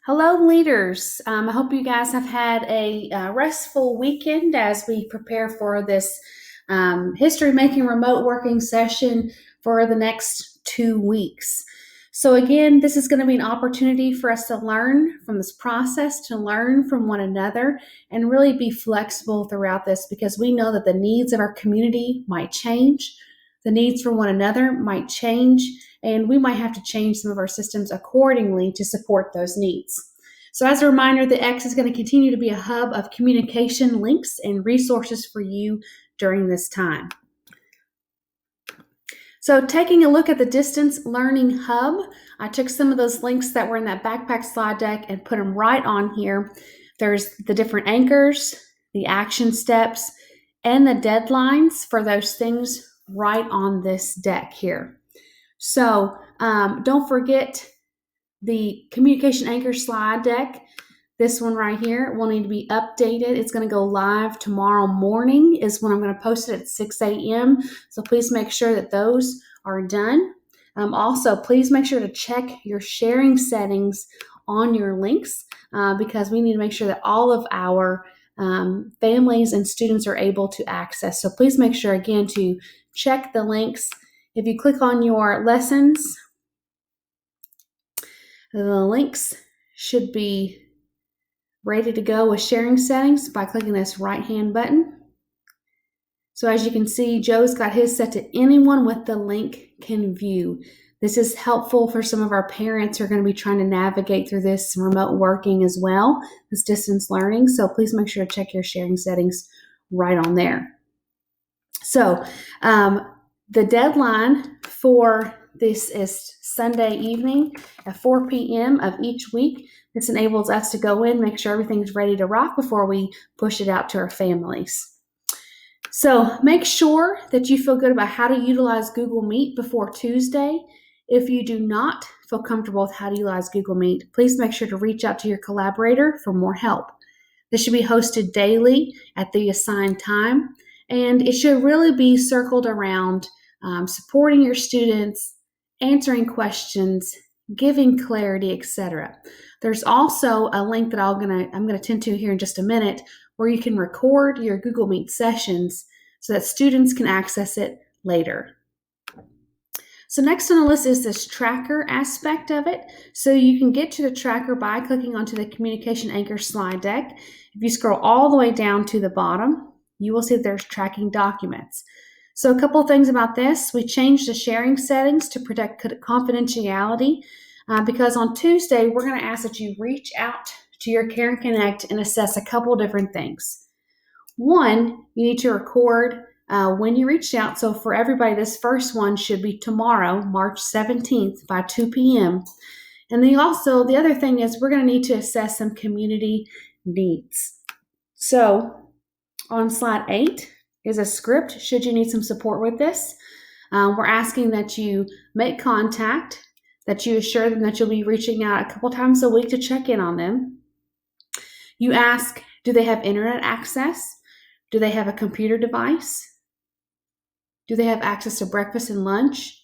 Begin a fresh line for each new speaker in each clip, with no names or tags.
Hello, leaders. I hope you guys have had a restful weekend as we prepare for this history making remote working session for the next 2 weeks. So, again, this is going to be an opportunity for us to learn from this process, to learn from one another, and really be flexible throughout this because we know that the needs of our community might change, the needs for one another might change, and we might have to change some of our systems accordingly to support those needs. So as a reminder, the X is going to continue to be a hub of communication links and resources for you during this time. So taking a look at the Distance Learning Hub, I took some of those links that were in that backpack slide deck and put them right on here. There's the different anchors, the action steps, and the deadlines for those things right on this deck here. So don't forget the communication anchor slide deck. This one right here will need to be updated. It's going to go live tomorrow morning is when I'm going to post it at 6 a.m. So please make sure that those are done. Also, please make sure to check your sharing settings on your links because we need to make sure that all of our families and students are able to access. So please make sure, again, to check the links. If you click on your lessons, the links should be ready to go with sharing settings by clicking this right-hand button. So as you can see, Joe's got his set to anyone with the link can view. This is helpful for some of our parents who are going to be trying to navigate through this remote working as well, this distance learning. So please make sure to check your sharing settings right on there. So the deadline for this is Sunday evening at 4 p.m. of each week. This enables us to go in, make sure everything's ready to rock before we push it out to our families. So make sure that you feel good about how to utilize Google Meet before Tuesday. If you do not feel comfortable with how to utilize Google Meet, please make sure to reach out to your collaborator for more help. This should be hosted daily at the assigned time, and it should really be circled around supporting your students, answering questions, giving clarity, etc. There's also a link that I'm going to tend to here in just a minute where you can record your Google Meet sessions so that students can access it later. So next on the list is this tracker aspect of it. So you can get to the tracker by clicking onto the Communication Anchor slide deck. If you scroll all the way down to the bottom, you will see that there's tracking documents. So a couple of things about this. We changed the sharing settings to protect confidentiality because on Tuesday, we're going to ask that you reach out to your Care and Connect and assess a couple different things. One, you need to record when you reached out. So for everybody, this first one should be tomorrow, March 17th by 2 p.m. And then also, the other thing is we're going to need to assess some community needs. So on slide 8 is a script should you need some support with this. We're asking that you make contact, that you assure them that you'll be reaching out a couple times a week to check in on them. You ask, do they have internet access? Do they have a computer device? Do they have access to breakfast and lunch?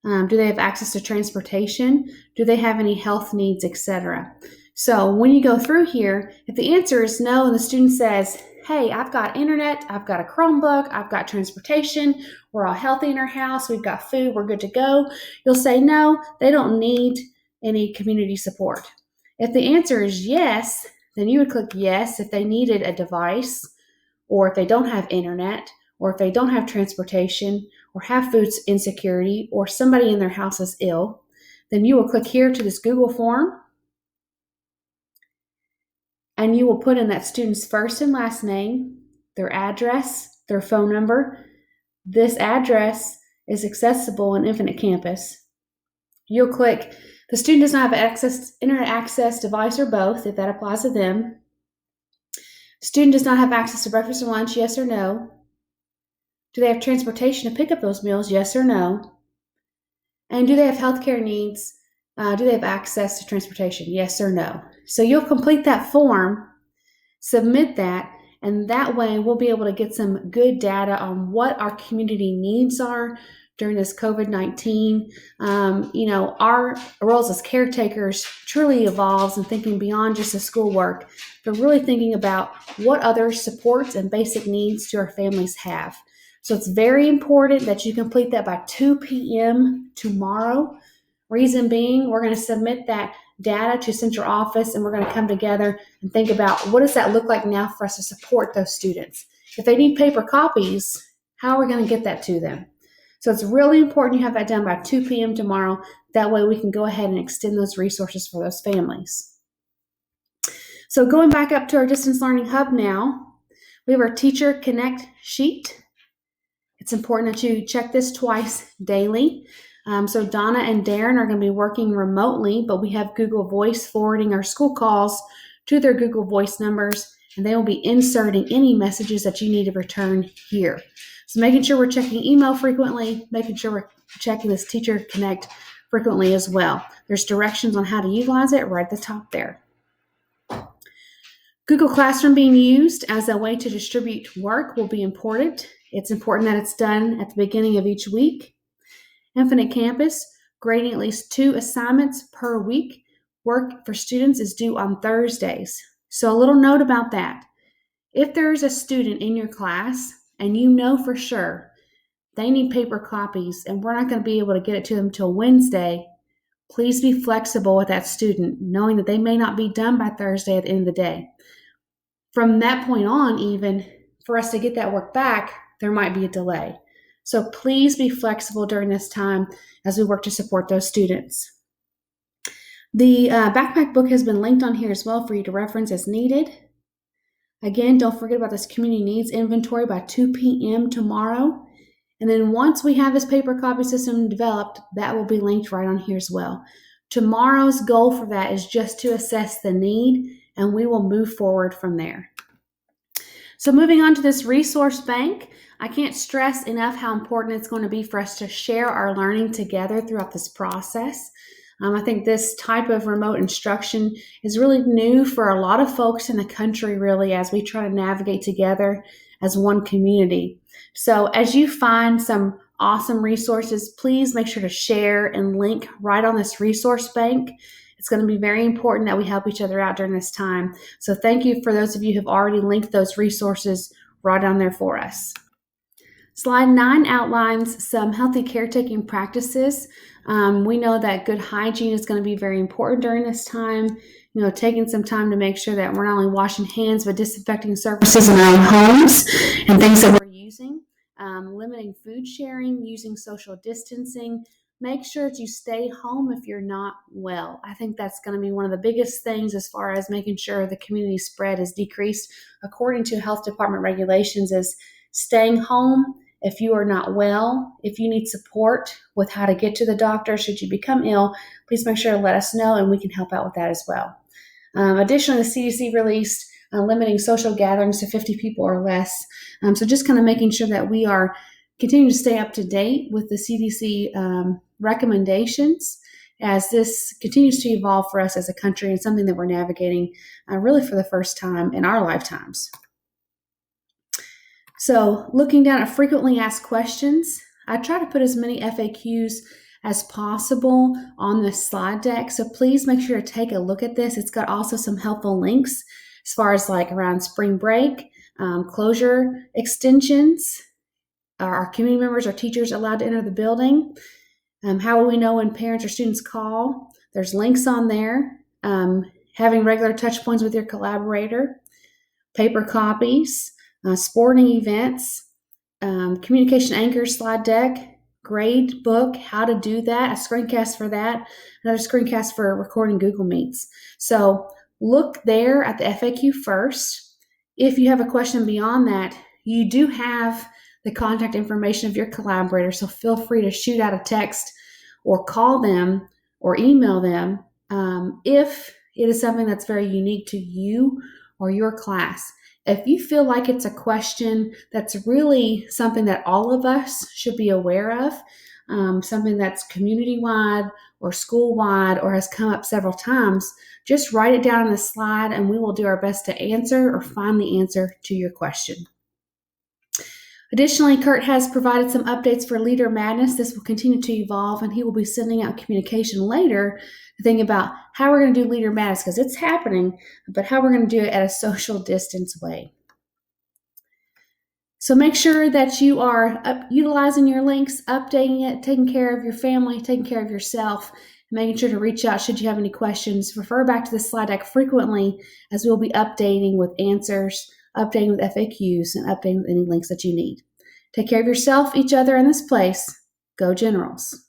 Do they have access to transportation? Do they have any health needs, etc.? So when you go through here, if the answer is no and the student says, hey, I've got internet, I've got a Chromebook, I've got transportation, we're all healthy in our house, we've got food, we're good to go, you'll say no, they don't need any community support. If the answer is yes, then you would click yes if they needed a device, or if they don't have internet, or if they don't have transportation, or have food insecurity, or somebody in their house is ill, then you will click here to this Google form, and you will put in that student's first and last name, their address, their phone number. This address is accessible in Infinite Campus. You'll click, the student does not have internet access, device, or both, if that applies to them. Student does not have access to breakfast and lunch, yes or no. Do they have transportation to pick up those meals, yes or no? And do they have healthcare needs? Do they have access to transportation, yes or no? So you'll complete that form, submit that, and that way we'll be able to get some good data on what our community needs are during this COVID-19. Our roles as caretakers truly evolves and thinking beyond just the schoolwork, but really thinking about what other supports and basic needs do our families have. So it's very important that you complete that by 2 p.m. tomorrow. Reason being, we're going to submit that data to central office, and we're going to come together and think about what does that look like now for us to support those students. If they need paper copies, how are we going to get that to them? So it's really important you have that done by 2 p.m. tomorrow. That way we can go ahead and extend those resources for those families. So going back up to our Distance Learning Hub now, we have our Teacher Connect sheet. It's important that you check this twice daily. So Donna and Darren are going to be working remotely, but we have Google Voice forwarding our school calls to their Google Voice numbers, and they will be inserting any messages that you need to return here. So making sure we're checking email frequently, making sure we're checking this Teacher Connect frequently as well. There's directions on how to utilize it right at the top there. Google Classroom being used as a way to distribute work will be important. It's important that it's done at the beginning of each week. Infinite Campus, grading at least 2 assignments per week. Work for students is due on Thursdays. So a little note about that. If there's a student in your class and you know for sure they need paper copies and we're not going to be able to get it to them until Wednesday, please be flexible with that student, knowing that they may not be done by Thursday at the end of the day. From that point on, even for us to get that work back, there might be a delay. So please be flexible during this time as we work to support those students. The backpack book has been linked on here as well for you to reference as needed. Again, don't forget about this community needs inventory by 2 p.m. tomorrow. And then once we have this paper copy system developed, that will be linked right on here as well. Tomorrow's goal for that is just to assess the need, and we will move forward from there. So moving on to this resource bank, I can't stress enough how important it's going to be for us to share our learning together throughout this process. I think this type of remote instruction is really new for a lot of folks in the country, really, as we try to navigate together as one community. So as you find some awesome resources, please make sure to share and link right on this resource bank. It's going to be very important that we help each other out during this time. So thank you for those of you who have already linked those resources right down there for us. Slide 9 outlines some healthy caretaking practices. We know that good hygiene is going to be very important during this time. Taking some time to make sure that we're not only washing hands, but disinfecting surfaces in our own homes and things that we're using. Limiting food sharing, using social distancing. Make sure that you stay home if you're not well. I think that's going to be one of the biggest things as far as making sure the community spread is decreased according to health department regulations, is staying home if you are not well. If you need support with how to get to the doctor should you become ill, please make sure to let us know and we can help out with that as well. Additionally, the CDC released limiting social gatherings to 50 people or less. So just kind of making sure that we are continuing to stay up to date with the CDC recommendations as this continues to evolve for us as a country and something that we're navigating really for the first time in our lifetimes. So looking down at frequently asked questions, I try to put as many FAQs as possible on this slide deck. So please make sure to take a look at this. It's got also some helpful links as far as like around spring break, closure extensions, our community members, our teachers allowed to enter the building. How will we know when parents or students call? There's links on there. Having regular touch points with your collaborator, paper copies, sporting events, communication anchors slide deck, grade book, how to do that, a screencast for that, another screencast for recording Google Meets. So look there at the FAQ first. If you have a question beyond that, you do have the contact information of your collaborator, so feel free to shoot out a text or call them or email them if it is something that's very unique to you or your class. If you feel like it's a question that's really something that all of us should be aware of, something that's community-wide or school-wide or has come up several times, just write it down on the slide and we will do our best to answer or find the answer to your question. Additionally, Kurt has provided some updates for Leader Madness. This will continue to evolve, and he will be sending out communication later to think about how we're going to do Leader Madness, because it's happening, but how we're going to do it at a social distance way. So make sure that you are utilizing your links, updating it, taking care of your family, taking care of yourself, making sure to reach out should you have any questions. Refer back to the slide deck frequently, as we'll be updating with answers, updating with FAQs, and updating with any links that you need. Take care of yourself, each other, and this place. Go Generals.